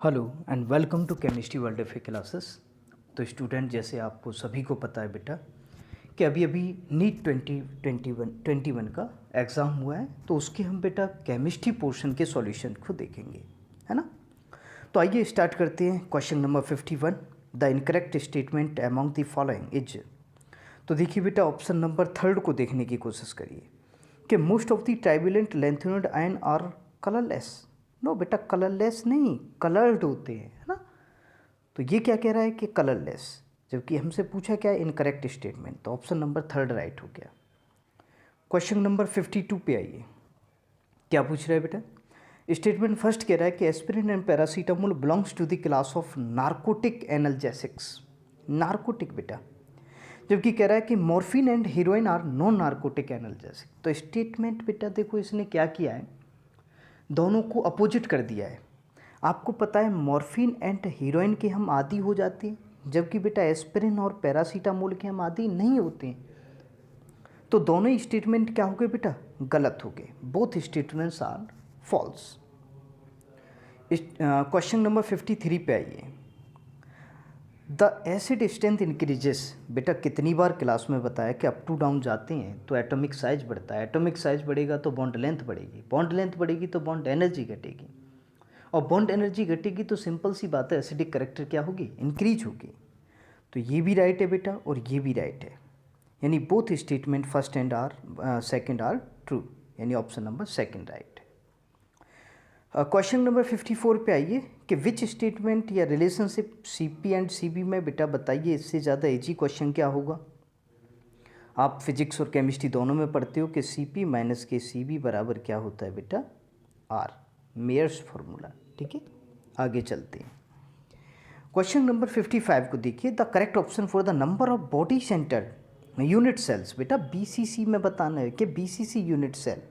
Hello and welcome to chemistry world of classes. तो student, जैसे आपको सभी को पता है बेटा कि अभी अभी नीट 2021 का एग्ज़ाम हुआ है, तो उसके हम बेटा केमिस्ट्री पोर्शन के सॉल्यूशन को देखेंगे, है ना। तो आइए स्टार्ट करते हैं। Question number 51, the incorrect statement among the following is. तो देखिए बेटा, ऑप्शन नंबर थर्ड को देखने की कोशिश करिए कि most of the trivalent lanthanoid ion are colourless. No बेटा, कलरलेस नहीं, कलर्ड होते हैं, है ना। तो ये क्या कह रहा है कि कलरलेस, जबकि हमसे पूछा क्या है, इनकरेक्ट स्टेटमेंट। तो ऑप्शन नंबर थर्ड राइट हो गया। क्वेश्चन नंबर 52 पे आइए, क्या पूछ रहा है बेटा। स्टेटमेंट फर्स्ट कह रहा है कि aspirin and paracetamol belongs to the class of narcotic analgesics. Narcotic बेटा, जबकि कह रहा है कि morphine and heroin are non narcotic analgesic. तो स्टेटमेंट बेटा देखो, इसने क्या किया है, दोनों को अपोजिट कर दिया है। आपको पता है मॉर्फिन एंड हीरोइन के हम आदी हो जाते हैं, जबकि बेटा एस्पिरिन और पैरासीटामोल के हम आदी नहीं होते हैं। तो दोनों ही स्टेटमेंट क्या हो गए बेटा, गलत हो गए। Both statements are false. Question number 53 पे आइए। The acid strength increases. बेटा कितनी बार क्लास में बताया कि अप टू डाउन जाते हैं तो एटॉमिक साइज बढ़ता है, एटॉमिक साइज बढ़ेगा तो बॉन्ड लेंथ बढ़ेगी, बॉन्ड लेंथ बढ़ेगी तो बॉन्ड एनर्जी घटेगी, और बॉन्ड एनर्जी घटेगी तो सिंपल सी बात है, एसिडिक करेक्टर क्या होगी, इंक्रीज होगी। तो ये भी राइट है बेटा और ये भी राइट है, यानी both statement first and are second are true, यानी ऑप्शन नंबर सेकंड राइट है। क्वेश्चन नंबर 54 पे आइए कि विच स्टेटमेंट या रिलेशनशिप सीपी एंड सीबी में, बेटा बताइए, इससे ज़्यादा इजी क्वेश्चन क्या होगा। आप फिजिक्स और केमिस्ट्री दोनों में पढ़ते हो कि सीपी माइनस के सीबी बराबर क्या होता है बेटा, आर, मेयर्स फॉर्मूला। ठीक है, आगे चलते हैं। क्वेश्चन नंबर 55 को देखिए, the correct option for the number of body centre unit cells. बेटा बीसीसी में बताना है कि बीसीसी यूनिट सेल,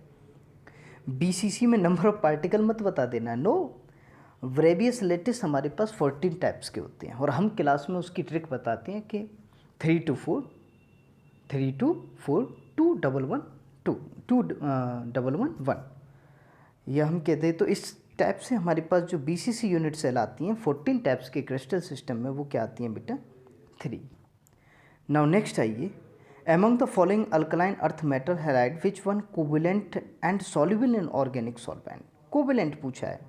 बीसीसी में नंबर ऑफ पार्टिकल मत बता देना। नो, वेरियस लेटिस हमारे पास 14 टाइप्स के होते हैं, और हम क्लास में उसकी ट्रिक बताते हैं कि 3 to 4, 3 to 4, 2 1 1 2, 2 1 1 1, यह हम कहते हैं। तो इस टाइप से हमारे पास जो बीसीसी यूनिट सेल आती हैं 14 टाइप्स के क्रिस्टल सिस्टम में, वो क्या आती हैं बेटा, 3। नाउ नेक्स्ट आइए, among the following alkaline earth metal halide which one covalent and soluble in organic solvent। Covalent पूछा है।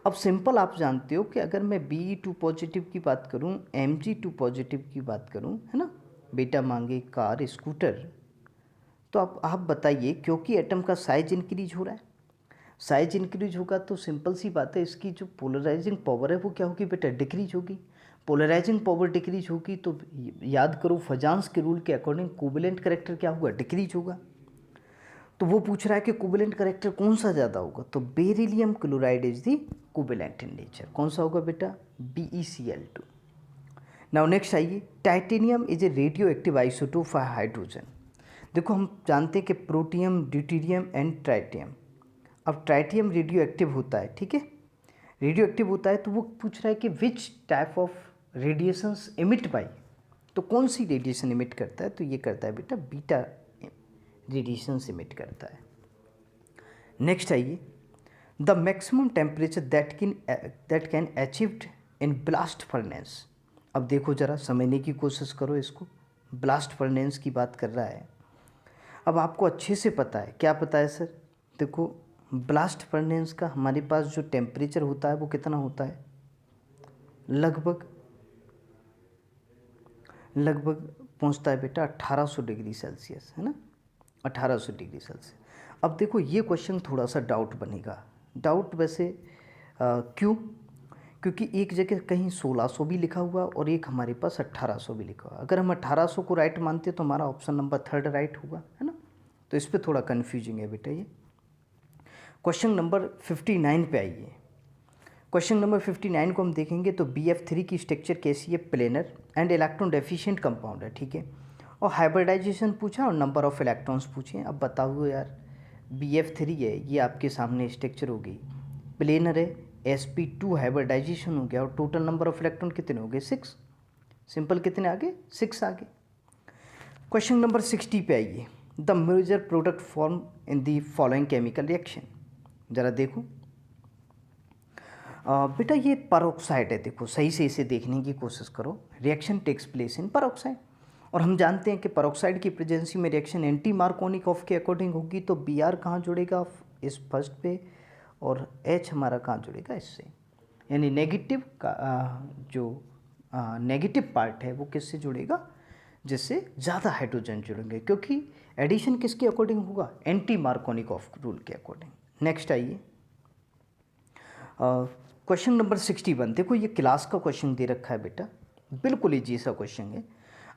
अब सिंपल आप जानते हो कि अगर मैं Be2 पॉजिटिव की बात करूं, Mg2 पॉजिटिव की बात करूं, है ना, बेटा मांगे कार स्कूटर, तो आप बताइए, क्योंकि एटम का साइज इंक्रीज हो रहा है, साइज इंक्रीज होगा तो सिंपल सी बात है, इसकी जो पोलराइजिंग पावर है वो क्या होगी बेटा, डिक्रीज होगी। पोलराइजिंग पावर डिक्रीज होगी तो याद करो फजांस के रूल के अकॉर्डिंग कोवेलेंट करेक्टर क्या होगा, डिक्रीज होगा। तो वो पूछ रहा है कि कोवेलेंट करेक्टर कौन सा ज़्यादा होगा, तो beryllium chloride is the covalent in nature. कौन सा होगा बेटा, BeCl2। नाउ नेक्स्ट आइए, titanium is a radio active isotope for hydrogen. देखो हम जानते हैं कि प्रोटियम, ड्यूटेरियम एंड ट्राइटियम। अब ट्राइटियम रेडियो एक्टिव होता है, ठीक है, रेडियो एक्टिव होता है, तो वो पूछ रहा है कि which type of radiations emit by, तो कौन सी रेडिएशन इमिट करता है, तो ये करता है बेटा बीटा रेडिएशंस इमिट करता है। नेक्स्ट आइए, the maximum temperature that can achieved in blast furnace. अब देखो ज़रा समझने की कोशिश करो इसको, ब्लास्ट फर्नेस की बात कर रहा है। अब आपको अच्छे से पता है, क्या पता है सर, देखो ब्लास्ट फर्नेस का हमारे पास जो टेम्परेचर होता है वो कितना होता है, लगभग पहुंचता है बेटा 1800 डिग्री सेल्सियस, है ना, 1800 डिग्री सेल्सियस। अब देखो ये क्वेश्चन थोड़ा सा डाउट बनेगा, डाउट वैसे क्यों, क्योंकि एक जगह कहीं 1600 भी लिखा हुआ और एक हमारे पास 1800 भी लिखा हुआ। अगर हम 1800 को राइट मानते तो हमारा ऑप्शन नंबर थर्ड राइट होगा, है ना। तो इस पर थोड़ा कन्फ्यूजिंग है बेटा ये। क्वेश्चन नंबर 59 पे आइए। क्वेश्चन नंबर 59 को हम देखेंगे तो BF3 की स्ट्रक्चर कैसी है, planar and electron deficient compound है, ठीक है, और हाइब्रिडाइजेशन पूछा और नंबर ऑफ इलेक्ट्रॉन्स पूछे। अब बताओ यार, BF3 है, ये आपके सामने स्ट्रक्चर होगी, प्लेनर है, sp2 हाइब्रिडाइजेशन हो गया, और टोटल नंबर ऑफ इलेक्ट्रॉन कितने हो गए, 6। सिंपल, कितने आगे, 6 आगे। क्वेश्चन नंबर 60 पे आइए, the major product form in the following chemical reaction. ज़रा देखो, बेटा ये परऑक्साइड है, देखो सही से इसे देखने की कोशिश करो। Reaction takes place in peroxide, और हम जानते हैं कि परऑक्साइड की प्रेजेंसी में रिएक्शन एंटी मार्कोनिकॉफ के अकॉर्डिंग होगी, तो बी आर कहाँ जुड़ेगा, इस फर्स्ट पे, और एच हमारा कहाँ जुड़ेगा, इससे। यानी नेगेटिव का जो नेगेटिव पार्ट है वो किससे जुड़ेगा, जिससे ज़्यादा हाइड्रोजन जुड़ेंगे, क्योंकि एडिशन किसके अकॉर्डिंग होगा, एंटी मार्कोनिकॉफ रूल के अकॉर्डिंग। नेक्स्ट आइए क्वेश्चन नंबर 61। देखो ये क्लास का क्वेश्चन दे रखा है बेटा, बिल्कुल ईजी सा क्वेश्चन है।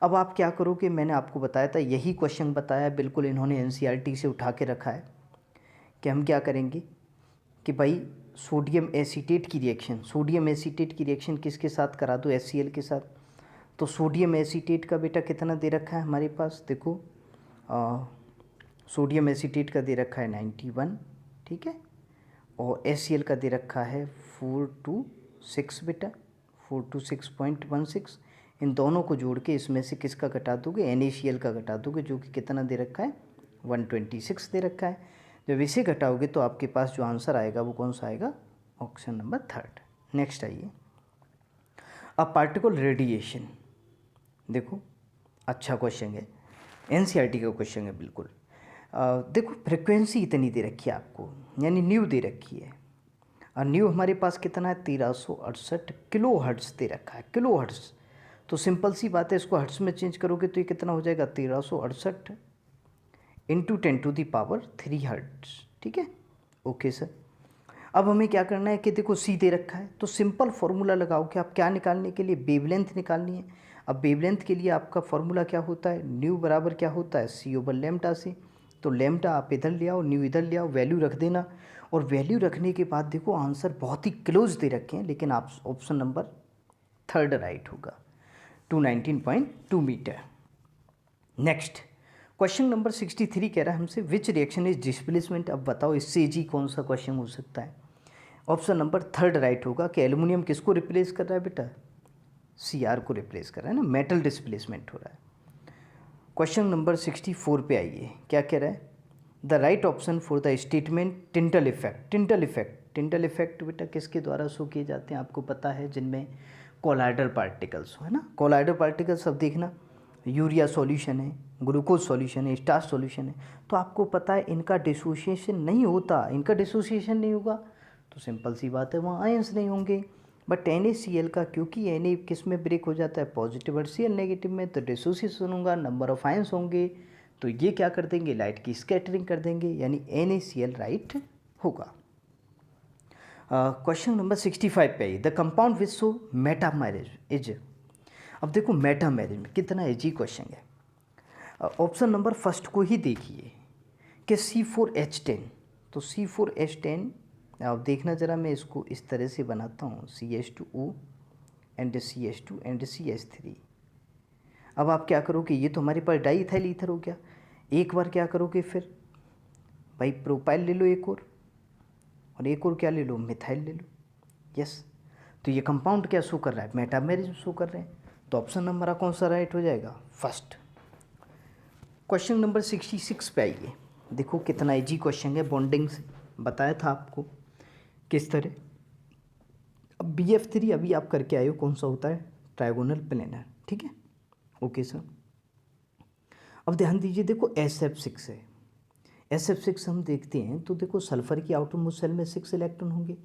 अब आप क्या करोगे, मैंने आपको बताया था यही क्वेश्चन बताया, बिल्कुल इन्होंने एनसीईआरटी से उठा के रखा है कि हम क्या करेंगे कि भाई सोडियम एसीटेट की रिएक्शन, सोडियम एसीटेट की रिएक्शन किसके साथ करा दो, HCl के साथ। तो सोडियम एसीटेट का बेटा कितना दे रखा है हमारे पास, देखो सोडियम एसीटेट का दे रखा है 91, ठीक है, और HCl का दे रखा है 426 बेटा, 426.16। इन दोनों को जोड़ के इसमें से किसका घटा दोगे, NaCl का घटा दोगे, जो कि कितना दे रखा है 126 दे रखा है। जब इसे घटाओगे तो आपके पास जो आंसर आएगा वो कौन सा आएगा, ऑप्शन नंबर 3। नेक्स्ट आइए, अब पार्टिकल रेडिएशन। देखो अच्छा क्वेश्चन है, एनसीईआरटी का क्वेश्चन है बिल्कुल। देखो फ्रिक्वेंसी इतनी दे रखी है आपको, यानी न्यू दे रखी है, और न्यू हमारे पास कितना है 1368 किलो हर्ट्स दे रखा है, किलो हर्ट्स। तो सिंपल सी बात है, इसको हर्ट्स में चेंज करोगे तो ये कितना हो जाएगा 1368 इंटू 10⁻³ हर्ट्स, ठीक है। ओके सर, अब हमें क्या करना है कि देखो सी दे रखा है, तो सिंपल फार्मूला लगाओ कि आप क्या निकालने के लिए, वेवलेंथ निकालनी है। अब वेवलेंथ के लिए आपका फार्मूला क्या होता है, न्यू बराबर क्या होता है C/λ से। तो लैम्डा आप इधर ले आओ, न्यू इधर ले आओ, वैल्यू रख देना, और वैल्यू रखने के बाद देखो आंसर बहुत ही क्लोज दे रखे हैं, लेकिन आप ऑप्शन नंबर 3 राइट होगा, 219.2 मीटर। नेक्स्ट क्वेश्चन नंबर 63 कह रहा है हमसे, विच रिएक्शन इज डिस्प्लेसमेंट। अब बताओ इससे जी कौन सा क्वेश्चन हो सकता है, ऑप्शन नंबर 3 राइट होगा कि एल्युमिनियम किसको रिप्लेस कर रहा है बेटा, Cr को रिप्लेस कर रहा है ना, मेटल डिस्प्लेसमेंट हो रहा है। क्वेश्चन नंबर 64 पे आइए, क्या कह रहा है, the right option for the statement Tyndall effect. Tyndall effect बेटा किसके द्वारा शो किए जाते हैं, आपको पता है, जिनमें कोलाइडल पार्टिकल्स हो, है ना। कोलाइडल पार्टिकल्स अब देखना, यूरिया सॉल्यूशन है, ग्लूकोज सॉल्यूशन है, स्टार्च सॉल्यूशन है, तो आपको पता है इनका डिसोसिएशन नहीं होता, इनका डिसोसिएशन नहीं होगा तो सिंपल सी बात है वहाँ आयंस नहीं होंगे। बट NaCl का, क्योंकि Na किस में ब्रेक हो जाता है, पॉजिटिव और Cl नेगेटिव में, तो डिसोसिएशन होगा, नंबर ऑफ आयंस होंगे, तो ये क्या कर देंगे, लाइट की स्कैटरिंग कर देंगे, यानी NaCl राइट होगा। क्वेश्चन नंबर 65 पे आइए, the compound which show metamerism is. अब देखो मेटामेरिज में कितना इजी क्वेश्चन है, ऑप्शन नंबर फर्स्ट को ही देखिए कि C4H10। तो C4H10, अब देखना ज़रा, मैं इसको इस तरह से बनाता हूँ, CH2O and CH2 and CH3। अब आप क्या करोगे, ये तो हमारे पास डाईइथाइल ईथर हो गया, एक बार क्या करोगे फिर भाई प्रोपाइल ले लो एक और एक और क्या ले लो, मिथाइल ले लो। यस, तो ये कंपाउंड क्या शो कर रहा है, मेटामेरिज्म शो कर रहे हैं, तो ऑप्शन नंबर कौन सा राइट हो जाएगा, फर्स्ट। क्वेश्चन नंबर 66 पे आइए, देखो कितना इजी क्वेश्चन है, बॉन्डिंग से बताया था आपको किस तरह। अब BF3 अभी आप करके आए हो, कौन सा होता है, ट्राइगोनल प्लेनर, ठीक है। ओके सर, अब ध्यान दीजिए, देखो SF6 है, SF6 हम देखते हैं तो देखो सल्फर की आउटर मोस्ट शेल में 6 इलेक्ट्रॉन होंगे,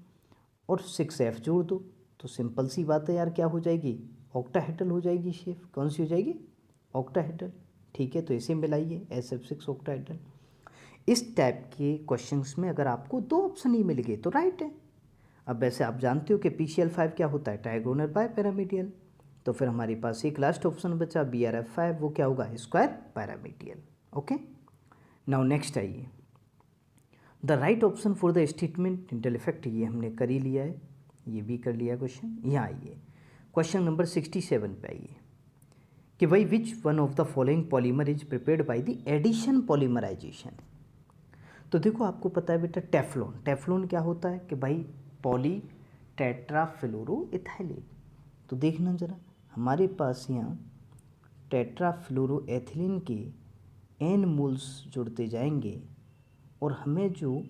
और 6F जोड़ दो, तो सिंपल सी बात है यार, क्या हो जाएगी, ऑक्टाहेड्रल हो जाएगी शेप, कौन सी हो जाएगी, ऑक्टाहेड्रल, ठीक है। तो इसे मिलाइए, SF6 ऑक्टाहेड्रल। इस टाइप के क्वेश्चंस में अगर आपको 2 ऑप्शन ही मिल गए तो राइट है। अब वैसे आप जानते हो कि PCl5 क्या होता है, ट्राइगोनल बाइपैरामिडियल, तो फिर हमारे पास एक लास्ट ऑप्शन बचा BrF5, वो क्या होगा, square pyramidal. Okay, now next आइए, the right option for the statement Tyndall effect, ये हमने कर ही लिया है, ये भी कर लिया क्वेश्चन। यहाँ आइए क्वेश्चन नंबर 67 पे आइए कि भाई which one of the following polymer is prepared by the addition polymerisation. तो देखो आपको पता है बेटा, टेफ्लॉन क्या होता है कि भाई पॉली टेट्राफ्लोरोइथाइलेट। तो देखना ज़रा, हमारे पास यहाँ टेट्राफ्लोरोएथिलीन के N मोल्स जुड़ते जाएंगे, और हमें जो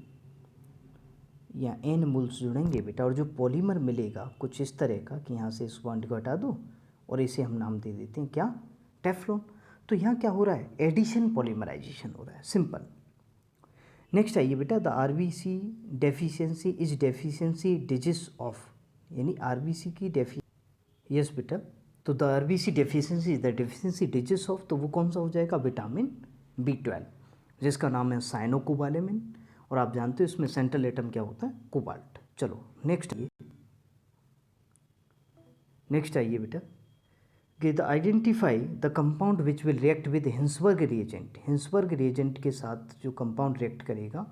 या एन मोल्स जुड़ेंगे बेटा, और जो पॉलीमर मिलेगा कुछ इस तरह का कि यहाँ से इस बॉन्ड को हटा दो और इसे हम नाम दे देते हैं क्या, टेफ्लॉन। तो यहाँ क्या हो रहा है, एडिशन पॉलीमराइजेशन हो रहा है, सिंपल। नेक्स्ट आइए बेटा, the RBC deficiency is deficiency disease of, यानी आरबीसी की यस बेटा, तो the RBC deficiency is the deficiency disease of, तो वो कौन सा हो जाएगा, विटामिन B12, जिसका नाम है साइनोकोबालेमिन, और आप जानते हो इसमें सेंट्रल एटम क्या होता है, कोबाल्ट। चलो नेक्स्ट आइए बेटा कि the identify the compound which will react with Hinsberg reagent, Hinsberg reagent के साथ जो कंपाउंड रिएक्ट करेगा,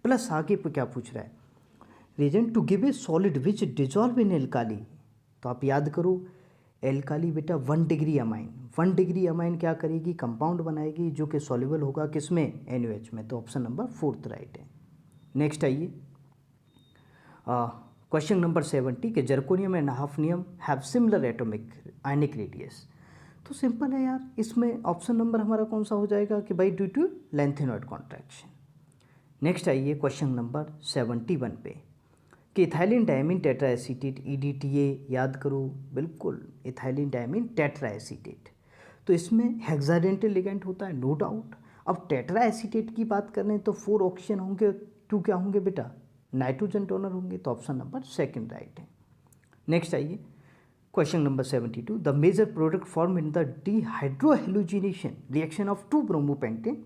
प्लस आगे पे क्या पूछ रहा है, reagent to give a solid which dissolve in alkali. तो आप याद करो एल्काली बेटा 1 डिग्री अमाइन, 1 डिग्री अमाइन क्या करेगी, कंपाउंड बनाएगी जो कि सॉल्युबल होगा किसमें, NaOH में। तो ऑप्शन नंबर 4 राइट है। नेक्स्ट आइए क्वेश्चन नंबर 70 कि zirconium and hafnium have similar atomic ionic radius. तो सिंपल है यार, इसमें ऑप्शन नंबर हमारा कौन सा हो जाएगा कि भाई due to lanthanoid contraction. Next आइए क्वेश्चन नंबर 71 पे कि ethylene diamine tetra acetate EDTA, याद करो बिल्कुल इथाइलिन डायमीन टेट्रा एसीटेट। तो इसमें हेक्साडेंटल लिगेंड होता है, नो डाउट। अब टेट्रा एसीटेट की बात करें तो 4 ऑक्सीजन होंगे, 2 क्या होंगे बेटा, नाइट्रोजन डोनर होंगे। तो ऑप्शन नंबर 2 राइट है। नेक्स्ट आइए question number 72, the major product form in the dehydrohalogenation reaction of 2 bromopentane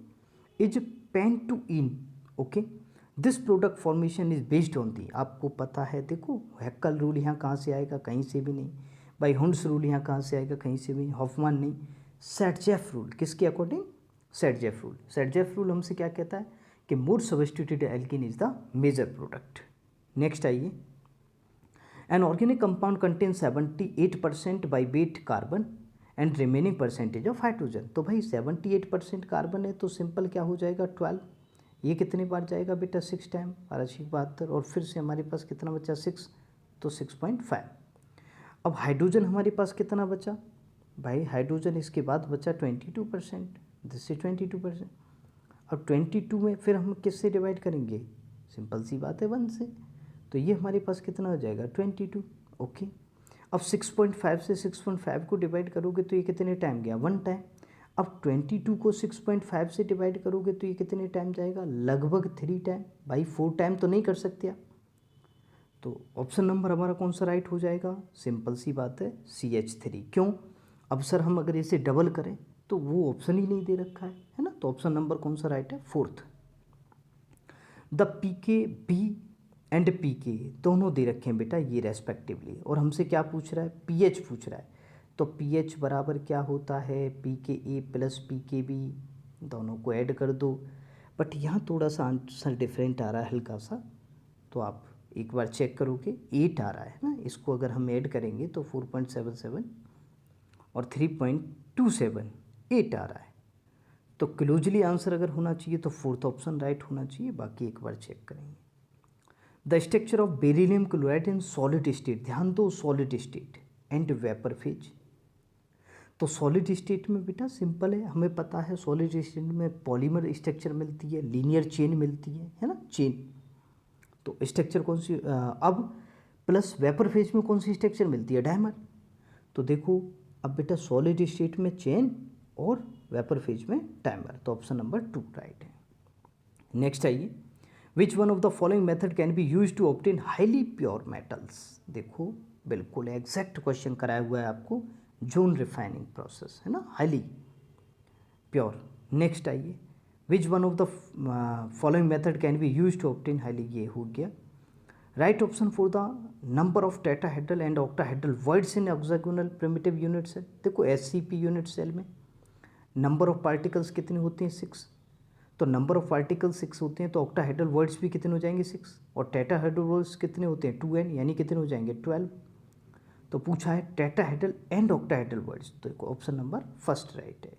is pentyne, okay. This product formation is based on the, आपको पता है, देखो हैक्कल रूल यहाँ कहाँ से आएगा, कहीं से भी नहीं। भाई हुंड्स रूल यहाँ कहाँ से आएगा, कहीं से भी नहीं। हॉफमान नहीं, सेटजेफ रूल, किसके according, Saytzeff rule. Saytzeff rule हमसे क्या कहता है कि more substituted alkene is the major product. Next आइए, an organic compound contain 78% by weight carbon and remaining percentage of hydrogen. तो भाई 78% कार्बन है तो सिंपल क्या हो जाएगा 12, ये कितने बार जाएगा बेटा 6 टाइम, 1272, और फिर से हमारे पास कितना बचा 6, तो 6.5। अब हाइड्रोजन हमारे पास कितना बचा भाई, हाइड्रोजन इसके बाद बचा 22%, दिस इज 22%। अब 22 में फिर हम किससे डिवाइड करेंगे, सिंपल सी बात है 1 से, तो ये हमारे पास कितना हो जाएगा 22, ओके। अब 6.5 से 6.5 को डिवाइड करोगे तो ये कितने टाइम गया 1 टाइम। अब 22 को 6.5 से डिवाइड करोगे तो ये कितने टाइम जाएगा, लगभग 3 टाइम। भाई 4 टाइम तो नहीं कर सकते आप। तो ऑप्शन नंबर हमारा कौन सा राइट हो जाएगा, सिंपल सी बात है CH3। क्यों, अब सर हम अगर इसे डबल करें तो वो ऑप्शन ही नहीं दे रखा है ना। तो ऑप्शन नंबर कौन सा राइट है, 4th। The PKB and PK दोनों दे रखे हैं बेटा ये रेस्पेक्टिवली, और हमसे क्या पूछ रहा है, pH पूछ रहा है। तो pH बराबर क्या होता है, PKA प्लस PKB, दोनों को ऐड कर दो। बट यहाँ थोड़ा सा आंसर डिफरेंट आ रहा है हल्का सा, तो आप एक बार चेक करोगे 8 आ रहा है ना, इसको अगर हम ऐड करेंगे तो 4.77 और 3.27, 8 आ रहा है। तो क्लोजली आंसर अगर होना चाहिए तो 4th ऑप्शन राइट होना चाहिए, बाकी एक बार चेक करेंगे। The structure of beryllium chloride in solid state, ध्यान दो solid state and vapour phase. तो सॉलिड स्टेट में बेटा सिंपल है, हमें पता है सॉलिड स्टेट में पॉलीमर स्ट्रक्चर मिलती है, लीनियर चेन मिलती है ना, चेन। तो स्ट्रक्चर कौन सी, अब प्लस वेपर फेज में कौन सी स्ट्रक्चर मिलती है, डायमर। तो देखो अब बेटा सॉलिड स्टेट में चेन और वेपर फेज में डायमर, तो ऑप्शन नंबर 2 राइट है। नेक्स्ट आइए, which one of the following method can be use to obtain highly pure metals. देखो बिल्कुल एग्जैक्ट क्वेश्चन कराया हुआ है आपको, जोन रिफाइनिंग प्रोसेस है ना, हाईली प्योर। नेक्स्ट आइए, which one of the following method can be use to obtain highly, ये हो गया right option for the number of tetrahedral and octahedral voids in hexagonal primitive unit cell. देखो SCP unit cell में number of particles कितने होते हैं 6, तो number of particles 6 होते हैं तो ऑक्टाहेड्रल वर्ड्स भी कितने हो जाएंगे 6, और टेट्राहेड्रल वर्ड्स कितने होते हैं 2n, यानी कितने हो जाएंगे 12। तो पूछा है टेट्राहेड्रल एंड ऑक्टाहेड्रल वर्ड्स, तो ऑप्शन नंबर 1 राइट है।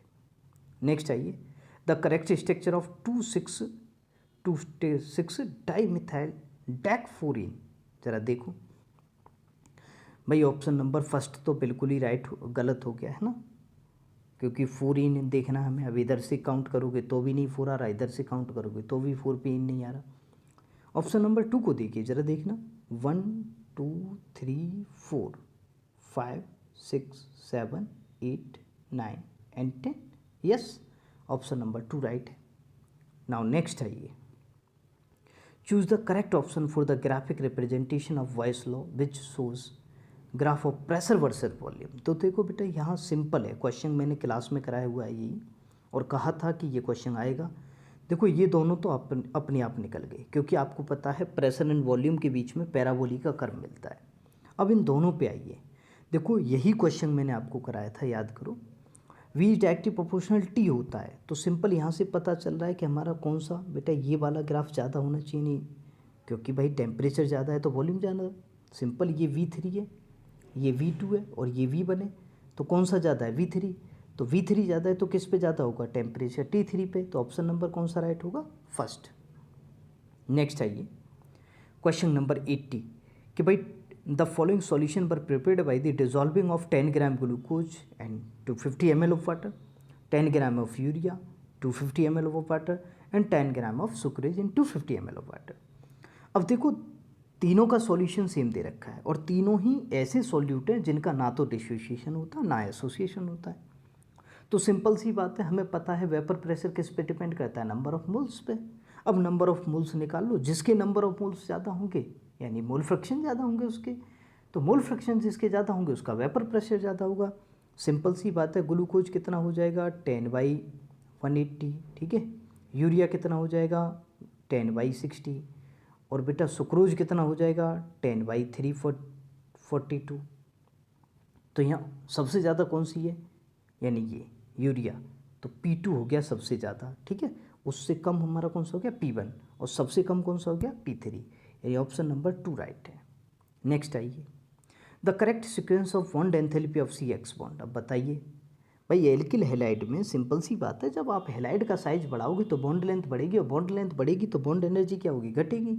नेक्स्ट आइए, the correct structure of 2,6 dimethyl डैकफोरिन, जरा देखो भाई ऑप्शन नंबर 1 तो बिल्कुल ही राइट गलत हो गया है ना, क्योंकि 4 इन देखना हमें। अब इधर से काउंट करोगे तो भी नहीं 4 आ रहा, इधर से काउंट करोगे तो भी 4 पे इन नहीं आ रहा। ऑप्शन नंबर 2 को देखिए ज़रा, देखना 1 2 3 4 5 6 7 8 9 and 10। Yes, option number 2 right है। नाउ नेक्स्ट है ये, choose the correct option for the graphic representation of voice law which shows graph of pressure versus volume. तो देखो बेटा यहाँ सिंपल है, क्वेश्चन मैंने क्लास में कराया हुआ है यही, और कहा था कि ये क्वेश्चन आएगा। देखो ये दोनों तो अपने आप निकल गए, क्योंकि आपको पता है प्रेशर एंड वॉल्यूम के बीच में पैराबोलिक का कर्व मिलता है। अब इन दोनों पे आइए, देखो यही क्वेश्चन मैंने आपको कराया था, याद करो। V डायरेक्टली प्रोपोर्शनल T होता है, तो सिंपल यहाँ से पता चल रहा है कि हमारा कौन सा बेटा ये वाला ग्राफ ज़्यादा होना चाहिए, नहीं, क्योंकि भाई टेम्परेचर ज़्यादा है तो वॉल्यूम ज़्यादा। सिंपल, ये V3 है, ये V2 है और ये V बने, तो कौन सा ज़्यादा है? V3। तो V3 ज़्यादा है तो किस पे ज़्यादा होगा? टेम्परेचर T3 पे। तो ऑप्शन नंबर कौन सा राइट होगा? फर्स्ट। नेक्स्ट आइए क्वेश्चन नंबर 80 कि भाई the following solution were prepared by the dissolving of 10 gram glucose and 250 ml of water, 10 gram of urea, 250 ml of water and 10 gram of sucrase in 250 ml of water. अब देखो तीनों का solution same दे रखा है, और तीनों ही ऐसे solute हैं जिनका ना तो डिसोसिएशन होता ना एसोसिएशन होता है। तो सिंपल सी बात है, हमें पता है वेपर प्रेशर किस पे डिपेंड करता है? नंबर ऑफ मोल्स पे। अब नंबर ऑफ मोल्स निकाल लो, जिसके नंबर ऑफ मोल्स ज़्यादा होंगे यानी मोल फ्रैक्शन ज़्यादा होंगे उसके, तो मोल फ्रैक्शन जिसके ज़्यादा होंगे उसका वेपर प्रेशर ज़्यादा होगा। सिंपल सी बात है, ग्लूकोज कितना हो जाएगा? 10/180, ठीक है। यूरिया कितना हो जाएगा? 10/60, और बेटा सुक्रोज कितना हो जाएगा? 10/342। तो यहाँ सबसे ज़्यादा कौन सी है? यानी ये यूरिया, तो P2 हो गया सबसे ज़्यादा, ठीक है। उससे कम हमारा कौन सा हो गया? P1, और सबसे कम कौन सा हो गया? P3। ये ऑप्शन नंबर 2 राइट है। नेक्स्ट आइए, the correct sequence of bond enthalpy of CX bond. अब बताइए भाई, एल्किल हैलाइड में सिंपल सी बात है, जब आप हैलाइड का साइज बढ़ाओगे तो बॉन्ड लेंथ बढ़ेगी, और बॉन्ड लेंथ बढ़ेगी तो बॉन्ड एनर्जी क्या होगी? घटेगी।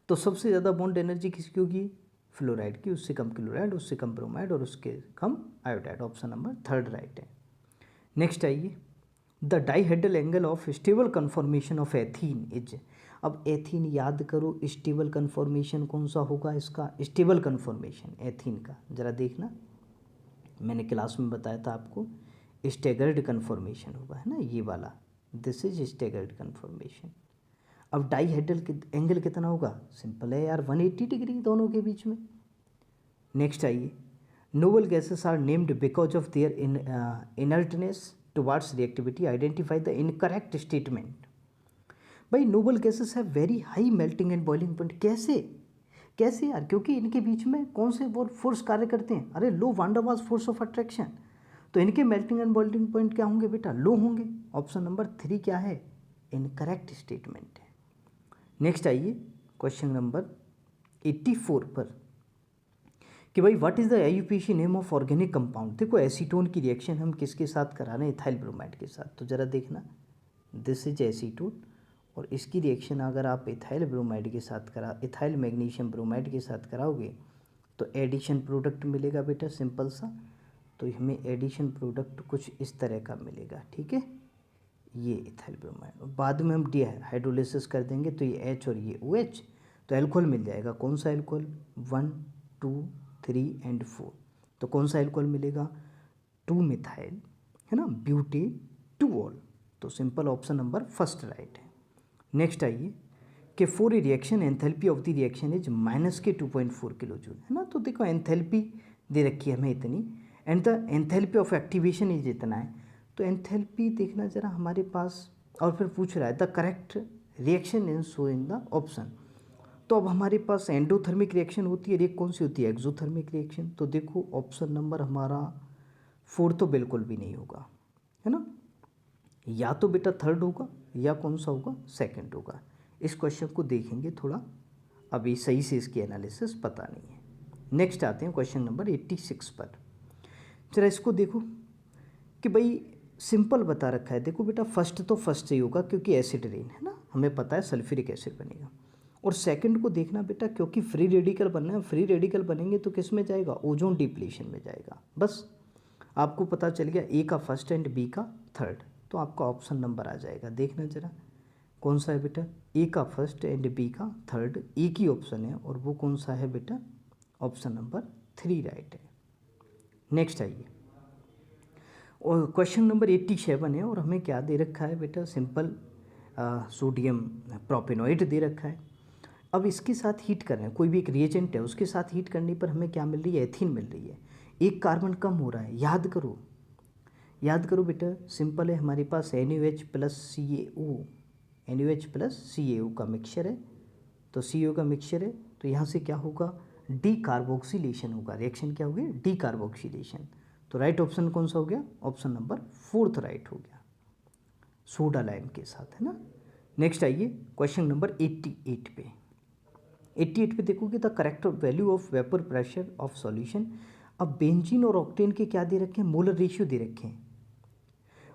तो सबसे ज़्यादा बॉन्ड एनर्जी किसकी होगी? फ्लोराइड की, उससे कम क्लोराइड, उससे कम ब्रोमाइड, और उसके कम आयोडाइड। ऑप्शन नंबर 3 राइट है। नेक्स्ट आइए, the dihedral angle of stable conformation of ethene is. अब एथीन याद करो, स्टेबल कन्फॉर्मेशन कौन सा होगा इसका? स्टेबल कन्फॉर्मेशन एथीन का ज़रा देखना, मैंने क्लास में बताया था आपको, स्टेगर्ड कन्फॉर्मेशन होगा, है ना, ये वाला, दिस इज स्टेगर्ड कन्फॉर्मेशन। अब डाइहेड्रल एंगल कितना होगा? सिंपल है यार, 180 डिग्री दोनों के बीच में। नेक्स्ट आइए, noble gases are named because of their inertness towards reactivity, identify the incorrect statement. भाई नोबल गैसेस है very high melting and boiling point. कैसे? कैसे यार? क्योंकि इनके बीच में कौन से वो फोर्स कार्य करते हैं? अरे लो वान डर वाल्स फोर्स ऑफ अट्रैक्शन। तो इनके मेल्टिंग एंड बॉइलिंग पॉइंट क्या होंगे बेटा? लो होंगे। ऑप्शन नंबर 3 क्या है? इनकरेक्ट स्टेटमेंट है। नेक्स्ट आइए क्वेश्चन नंबर 84 पर कि भाई what is the IUPAC name of organic compound. देखो एसीटोन की रिएक्शन हम किसके साथ करा रहे हैं? इथाइल ब्रोमाइड के साथ। तो ज़रा देखना, दिस इज एसीटोन, और इसकी रिएक्शन अगर आप इथाइल ब्रोमाइड के साथ इथाइल मैग्नीशियम ब्रोमाइड के साथ कराओगे तो एडिशन प्रोडक्ट मिलेगा बेटा, सिंपल सा। तो हमें एडिशन प्रोडक्ट कुछ इस तरह का मिलेगा, ठीक है, ये इथाइल ब्रोमाइड। और बाद में हम हाइड्रोलिसिस कर देंगे तो ये H और ये OH, तो एल्कोहल मिल जाएगा। कौन सा एल्कोहल? 1 2 3 एंड 4। तो कौन सा एल्कोहल मिलेगा? 2 मिथाइल, है ना, ब्यूटेटुऑल। तो simple option number first right है। नेक्स्ट आइए कि for a reaction enthalpy of the reaction is -2.4 kilo joule, है ना। तो देखो एंथैल्पी दे रखी है हमें इतनी, and the enthalpy of activation is इतना है। तो एंथैल्पी देखना ज़रा हमारे पास, और फिर पूछ रहा है the correct reaction in so in the option. तो अब हमारे पास एंडोथर्मिक रिएक्शन होती है, और एक कौन सी होती है? Exothermic reaction. तो देखो ऑप्शन नंबर हमारा 4 तो बिल्कुल भी नहीं होगा, है ना, या तो बेटा 3rd होगा या कौन सा होगा? 2nd होगा। इस क्वेश्चन को देखेंगे थोड़ा, अभी सही से इसकी एनालिसिस पता नहीं है। नेक्स्ट आते हैं क्वेश्चन नंबर 86 पर। जरा इसको देखो कि भाई सिंपल बता रखा है। देखो बेटा फर्स्ट तो फर्स्ट से ही होगा क्योंकि एसिड रेन है ना, हमें पता है सल्फ्यूरिक एसिड बनेगा। और सेकंड को देखना बेटा, क्योंकि फ्री रेडिकल बनना है, फ्री रेडिकल बनेंगे तो किस में जाएगा? ओजोन डिप्लीशन में जाएगा। बस आपको पता चल गया, ए का फर्स्ट एंड बी का 3rd, तो आपका ऑप्शन नंबर आ जाएगा। देखना जरा कौन सा है बेटा, ए का फर्स्ट एंड बी का थर्ड, एक ही ऑप्शन है और वो कौन सा है बेटा, ऑप्शन नंबर 3 राइट है। नेक्स्ट आइए, और क्वेश्चन नंबर 87 है और हमें क्या दे रखा है बेटा, सिंपल सोडियम प्रोपेनॉइड दे रखा है। अब इसके साथ हीट कर रहे हैं, कोई भी एक रिएजेंट है उसके साथ हीट करने पर हमें क्या मिल रही है, एथीन मिल रही है, एक कार्बन कम हो रहा है। याद करो बेटा, सिंपल है, हमारे पास NaOH plus CaO, NaOH plus CaO का मिक्सचर है, तो CaO का मिक्सचर है, तो यहाँ से क्या होगा, डीकार्बोक्सिलेशन होगा, रिएक्शन क्या होगी, डीकार्बोक्सिलेशन। तो राइट ऑप्शन कौन सा हो गया, ऑप्शन नंबर 4 राइट हो गया, सोडा लाइम के साथ, है ना। नेक्स्ट आइए क्वेश्चन नंबर 88 पे। 88 पे देखोगे, the correct value of vapour pressure of solution. अब बेंजीन और ऑक्टेन के क्या दे रखे हैं, मोलर रेशियो दे रखे हैं।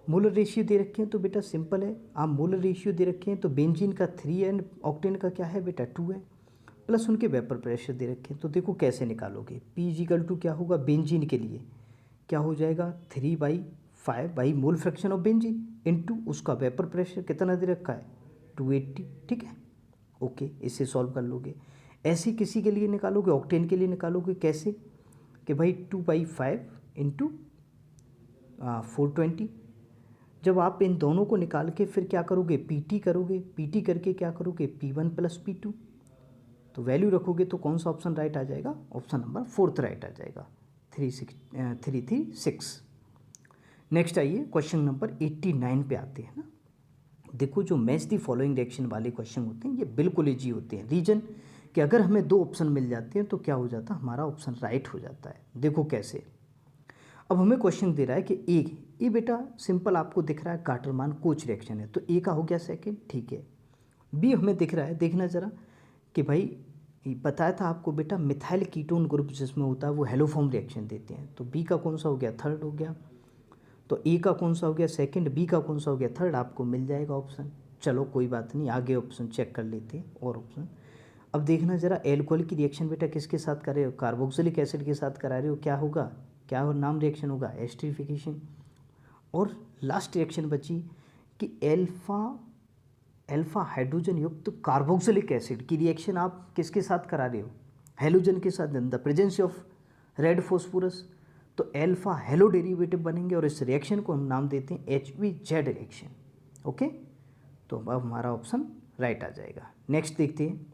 मोलर रेशियो दे रखे हैं तो बेटा सिंपल है, आप मोलर रेशियो दे रखे हैं तो बेंजीन का 3 एंड ऑक्टेन का क्या है बेटा 2 है, प्लस उनके वेपर प्रेशर दे रखे हैं। तो देखो कैसे निकालोगे, P = क्या होगा, बेंजीन के लिए क्या हो जाएगा, 3/5 by mole fraction of benzene into उसका वेपर प्रेशर कितना दे रखा है, 280, ठीक है, ओके, इससे सॉल्व कर लोगे। ऐसे किसी के लिए निकालोगे, ऑक्टेन के लिए निकालोगे कैसे, कि भाई 2/5 इंटू 420। जब आप इन दोनों को निकाल के फिर क्या करोगे, पीटी करोगे, पीटी करके क्या करोगे, P1 + P2, तो वैल्यू रखोगे तो कौन सा ऑप्शन राइट आ जाएगा, ऑप्शन नंबर 4 राइट आ जाएगा, 336। नेक्स्ट आइए क्वेश्चन नंबर 89 पे आते हैं ना। देखो जो मैच दी फॉलोइंग रिएक्शन वाले क्वेश्चन होते हैं ये बिल्कुल ईजी होते हैं। रीजन कि अगर हमें 2 ऑप्शन मिल जाते हैं तो क्या हो जाता है, हमारा ऑप्शन राइट हो जाता है। देखो कैसे, अब हमें क्वेश्चन दे रहा है कि ए बेटा सिंपल आपको दिख रहा है कार्टरमान कोच रिएक्शन है, तो ए का हो गया सेकेंड, ठीक है। बी हमें दिख रहा है, देखना ज़रा कि भाई बताया था आपको बेटा मिथाइल कीटोन ग्रुप जिसमें होता है वो हेलोफॉर्म रिएक्शन देते हैं, तो बी का कौन सा हो गया, थर्ड हो गया। तो ए का कौन सा हो गया सेकंड, बी का कौन सा हो गया थर्ड, आपको मिल जाएगा ऑप्शन। चलो कोई बात नहीं, आगे ऑप्शन चेक कर लेते हैं और ऑप्शन। अब देखना ज़रा, एल्कोहल की रिएक्शन बेटा किसके साथ कर रहे हो, कार्बोक्सिलिक एसिड के साथ करा रहे हो, क्या होगा, क्या नाम रिएक्शन होगा, एस्टरीफिकेशन। और लास्ट रिएक्शन बची कि एल्फा हाइड्रोजन युक्त कार्बोक्सिलिक एसिड की रिएक्शन आप किसके साथ करा रहे हो, हेलोजन के साथ, in the presence of red phosphorus, तो एल्फा हेलो डेरिवेटिव बनेंगे और इस रिएक्शन को हम नाम देते हैं HBZ रिएक्शन, ओके। तो अब हमारा ऑप्शन राइट आ जाएगा। नेक्स्ट देखते हैं,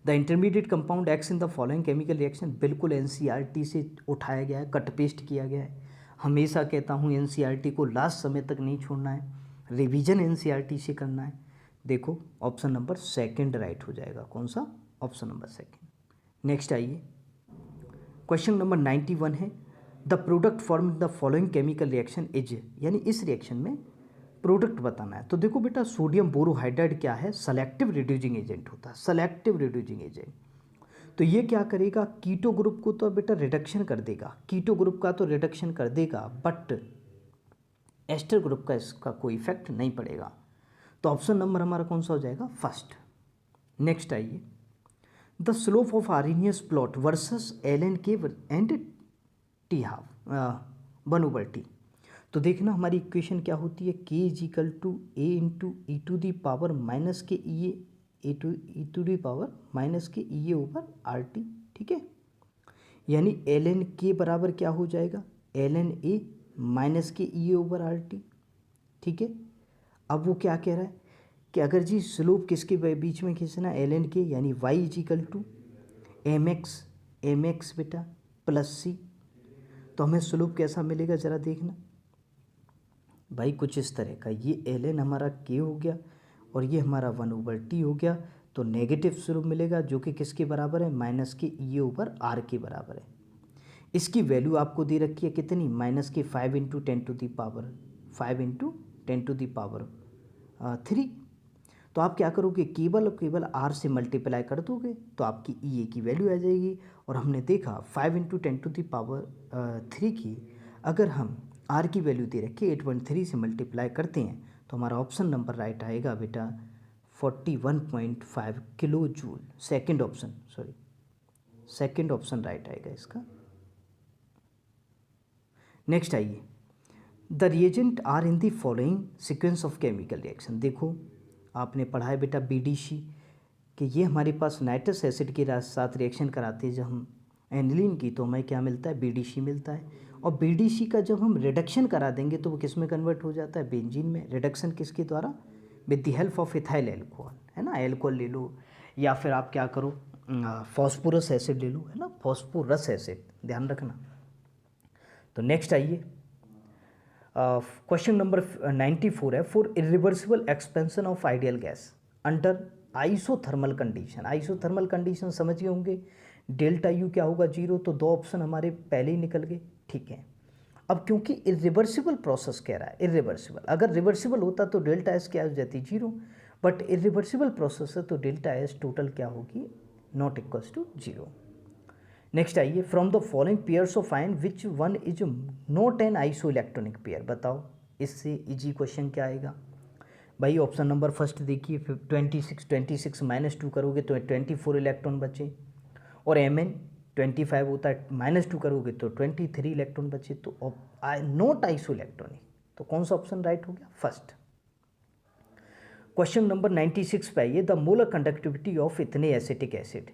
the intermediate compound x in the following chemical reaction, बिल्कुल NCERT से उठाया गया है, कट पेस्ट किया गया है। हमेशा कहता हूँ NCERT को लास्ट समय तक नहीं छोड़ना है, रिवीजन NCERT से करना है। देखो ऑप्शन नंबर सेकंड राइट हो जाएगा, कौन सा, ऑप्शन नंबर सेकंड। नेक्स्ट आइए क्वेश्चन नंबर 91 है, the product form the following chemical reaction is, यानी इस रिएक्शन में प्रोडक्ट बताना है। तो देखो बेटा सोडियम बोरोहाइड्राइड क्या है, सेलेक्टिव रिड्यूसिंग एजेंट होता है, सेलेक्टिव रिड्यूसिंग एजेंट। तो ये क्या करेगा, कीटो ग्रुप को तो बेटा रिडक्शन कर देगा, कीटो ग्रुप का तो रिडक्शन कर देगा, बट एस्टर ग्रुप का इसका कोई इफेक्ट नहीं पड़ेगा। तो ऑप्शन नंबर हमारा कौन सा हो जाएगा, फर्स्ट। नेक्स्ट आइए, the slope of Arrhenius plot versus LN and T12 तो देखना हमारी इक्वेशन क्या होती है, K = A × e⁻⁻के RT, ठीक है। यानी ln K बराबर क्या हो जाएगा, ln A - के e/RT, ठीक है। अब वो क्या कह रहा है कि अगर जी स्लोप किसके बीच में खींचना है, ln K, यानी y = mx बेटा प्लस C, तो हमें स्लोप कैसा मिलेगा ज़रा देखना भाई, कुछ इस तरह का, ये ln हमारा K हो गया और ये हमारा 1/T हो गया, तो नेगेटिव स्लोप मिलेगा जो कि किसके बराबर है, के e/R के बराबर है। इसकी वैल्यू आपको दे रखी है कितनी, -5 × 10⁻³ तो आप क्या करोगे, केवल R से मल्टीप्लाई कर दोगे तो आपकी E की वैल्यू आ जाएगी। और हमने देखा 5 × 10⁻³ की अगर हम R की वैल्यू दे रखी है 8.3 से मल्टीप्लाई करते हैं तो हमारा ऑप्शन नंबर राइट आएगा बेटा 41.5 kilo joule, second option right आएगा इसका। नेक्स्ट आइए, the reagent are in the following sequence of chemical reaction. देखो आपने पढ़ा है बेटा BDC कि ये हमारे पास नाइट्रस एसिड के साथ रिएक्शन कराते हैं जब हम एनिलीन की, तो हमें क्या मिलता है, BDC मिलता है। और BDC का जब हम रिडक्शन करा देंगे तो वो किस में कन्वर्ट हो जाता है, बेंजीन में। रिडक्शन किसके द्वारा, with the help of ethyl alcohol, है ना। एल्कोहल ले लो या फिर आप क्या करो, फॉस्फोरस एसिड ले लो, है ना, फॉस्फोरस एसिड, ध्यान रखना। तो नेक्स्ट आइए, क्वेश्चन नंबर 94 है, for irreversible expansion of ideal gas under isothermal condition. Isothermal condition समझिए होंगे, डेल्टा यू क्या होगा, 0, तो 2 ऑप्शन हमारे पहले ही निकल गए, ठीक है। अब क्योंकि इरिवर्सिबल प्रोसेस कह रहा है, इरिवर्सिबल, अगर रिवर्सिबल होता तो डेल्टा एस क्या हो जाती, 0, बट इरिवर्सिबल प्रोसेस है तो डेल्टा एस टोटल क्या होगी, नॉट इक्वल्स टू 0। नेक्स्ट आइए, from the following pairs of ion which one is not an iso electronic pair, बताओ। इससे इजी क्वेश्चन क्या आएगा भाई, ऑप्शन नंबर फर्स्ट देखिए, 26 -2 करोगे तो 24 इलेक्ट्रॉन बचे, और Mn 25 होता है, -2 करोगे तो 23 इलेक्ट्रॉन बचे, तो नॉट आइसो इलेक्ट्रॉनिक, तो कौन सा ऑप्शन राइट हो गया, फर्स्ट। क्वेश्चन नंबर 96 पे आइए, the molar conductivity of ethane acetic acid.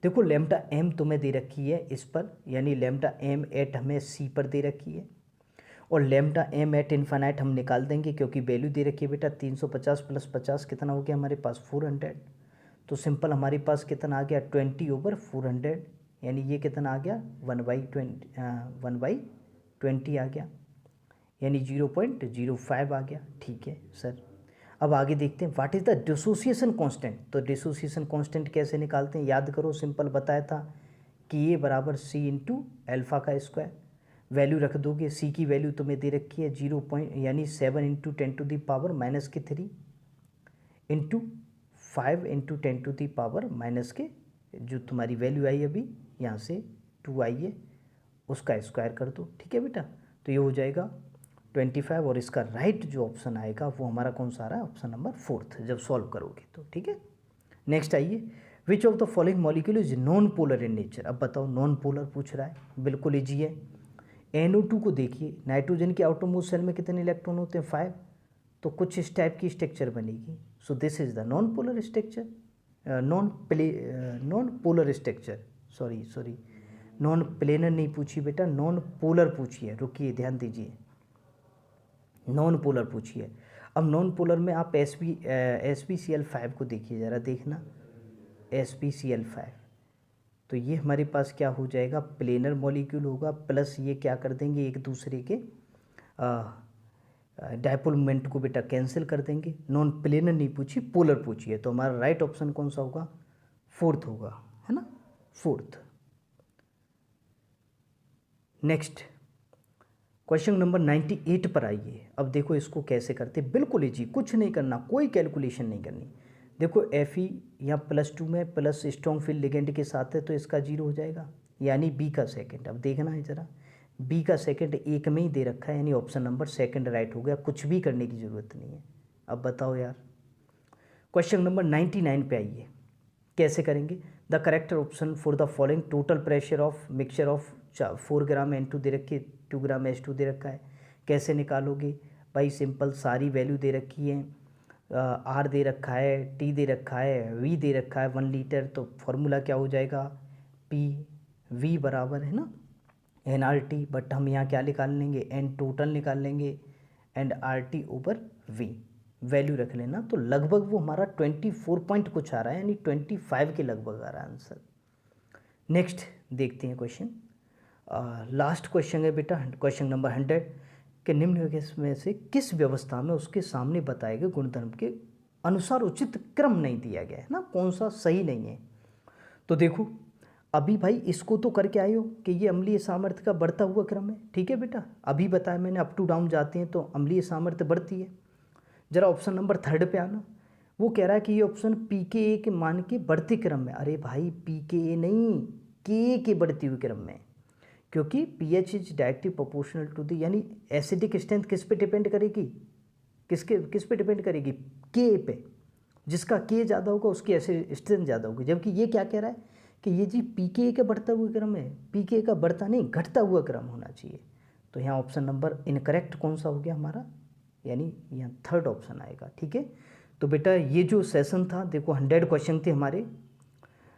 देखो लैम्डा एम तुम्हें दे रखी है इस पर, यानी लैम्डा एम एट हमें सी पर दे रखी है, और लैम्डा एम एट इन्फानाइट हम निकाल देंगे क्योंकि वैल्यू दे रखी है बेटा 350 + 50 कितना हो गया हमारे पास 400, तो सिंपल हमारे पास कितना आ गया 20/400, यानी ये कितना आ गया 1/20 आ गया, यानी 0.05 आ गया, ठीक है सर। अब आगे देखते हैं, what is the dissociation constant. तो डिसोसिएशन कांस्टेंट कैसे निकालते हैं, याद करो, सिंपल बताया था कि ए बराबर C × अल्फा का स्क्वायर, वैल्यू रख दोगे, सी की वैल्यू तुम्हें दे रखी है 0 यानी 7 × 10⁻³ इंटू 5 × 10⁻⁻, जो तुम्हारी वैल्यू आई अभी यहाँ से 2 आई है, उसका स्क्वायर कर दो, ठीक है बेटा। तो ये हो जाएगा 25, और इसका राइट जो ऑप्शन आएगा वो हमारा कौन सा आ रहा है, ऑप्शन नंबर 4th, जब सॉल्व करोगे तो, ठीक है। नेक्स्ट आइए, which of the following molecule is non polar in nature. अब बताओ, नॉन पोलर पूछ रहा है, बिल्कुल ईजी है। NO2 को देखिए, नाइट्रोजन के आउटरमोस्ट शेल में कितने इलेक्ट्रॉन होते हैं, 5, तो कुछ इस टाइप की स्ट्रक्चर बनेगी, so this is the non polar structure, non polar structure, sorry non planar नहीं पूछी बेटा, नॉन पोलर पूछी है, रुकिए ध्यान दीजिए, नॉन पोलर पूछिए। अब नॉन पोलर में आप SbCl5 को देखिए ज़रा, देखना SbCl5, तो ये हमारे पास क्या हो जाएगा, प्लेनर मॉलिक्यूल होगा, प्लस ये क्या कर देंगे, एक दूसरे के डायपोल मोमेंट को बेटा कैंसिल कर देंगे। नॉन प्लेनर नहीं पूछी, पोलर पूछी है, तो हमारा राइट ऑप्शन कौन सा होगा, 4th होगा, है ना, 4th। नेक्स्ट क्वेश्चन नंबर 98 पर आइए। अब देखो इसको कैसे करते, बिल्कुल इजी, कुछ नहीं करना, कोई कैलकुलेशन नहीं करनी। देखो Fe या +2 में प्लस स्ट्रॉन्ग फील्ड लिगेंड के साथ है तो इसका 0 हो जाएगा, यानी बी का सेकंड। अब देखना है ज़रा, बी का सेकंड एक में ही दे रखा है, यानी ऑप्शन नंबर सेकंड राइट हो गया, कुछ भी करने की ज़रूरत नहीं है। अब बताओ यार, क्वेश्चन नंबर 99 पे आइए, कैसे करेंगे। The correct option for the following, total pressure of mixture of 4 gram N2 दे रखी है, 2 ग्राम H2 दे रखा है, कैसे निकालोगे भाई, सिंपल सारी वैल्यू दे रखी है, R दे रखा है, T दे रखा है, V दे रखा है 1 लीटर, तो फॉर्मूला क्या हो जाएगा, PV बराबर है ना nRT, बट हम यहाँ क्या निकाल लेंगे, N टोटल निकाल लेंगे एंड RT / V वैल्यू रख लेना, तो लगभग वो हमारा 24 पॉइंट कुछ आ रहा है, यानी 25 के लगभग आ रहा है आंसर। नेक्स्ट देखते हैं क्वेश्चन, लास्ट क्वेश्चन है बेटा, क्वेश्चन नंबर 100 के निम्न में से किस व्यवस्था में उसके सामने बताए गए गुणधर्म के अनुसार उचित क्रम नहीं दिया गया है ना, कौन सा सही नहीं है। तो देखो अभी भाई इसको तो करके आए हो कि ये अम्लीय सामर्थ्य का बढ़ता हुआ क्रम है, ठीक है बेटा, अभी बताया मैंने, अप टू डाउन जाते हैं तो अम्लीय सामर्थ्य बढ़ती है। जरा ऑप्शन नंबर 3 पे आना, वो कह रहा है कि ये ऑप्शन pKa के मान के बढ़ते क्रम में, अरे भाई pKa नहीं, Ka के बढ़ते हुए क्रम में, क्योंकि pH is directly proportional to the, यानी एसिडिक स्ट्रेंथ किस पे डिपेंड करेगी, किस पे डिपेंड करेगी, Ka पे, जिसका K ज़्यादा होगा उसकी एसिड स्ट्रेंथ ज़्यादा होगी। जबकि ये क्या कह रहा है कि ये जी pKa का बढ़ता हुआ क्रम है, pKa का बढ़ता नहीं घटता हुआ क्रम होना चाहिए। तो यहाँ ऑप्शन नंबर इनकरेक्ट कौन सा हो गया हमारा, यानी यहाँ 3rd ऑप्शन आएगा, ठीक है। तो बेटा ये जो सेशन था, देखो 100 क्वेश्चन थे हमारे।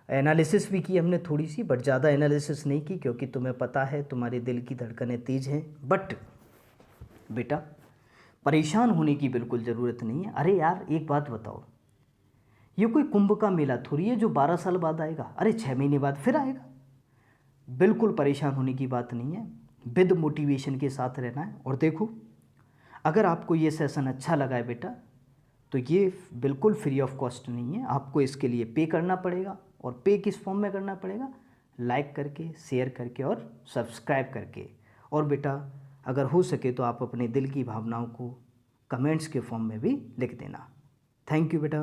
एनालिसिस भी की हमने थोड़ी सी, बट ज़्यादा एनालिसिस नहीं की, क्योंकि तुम्हें पता है तुम्हारे दिल की धड़कनें तेज़ हैं। बट बेटा परेशान होने की बिल्कुल ज़रूरत नहीं है। अरे यार एक बात बताओ, ये कोई कुंभ का मेला थोड़ी है जो 12 साल बाद आएगा, अरे 6 महीने बाद फिर आएगा। बिल्कुल परेशान होने की बात नहीं है, विद मोटिवेशन के साथ रहना है। और देखो अगर आपको ये सेशन अच्छा लगा है बेटा, तो ये बिल्कुल फ्री ऑफ कॉस्ट नहीं है, आपको इसके लिए पे करना पड़ेगा। और पे किस फॉर्म में करना पड़ेगा? लाइक करके, शेयर करके और सब्सक्राइब करके। और बेटा अगर हो सके तो आप अपने दिल की भावनाओं को कमेंट्स के फॉर्म में भी लिख देना। थैंक यू बेटा।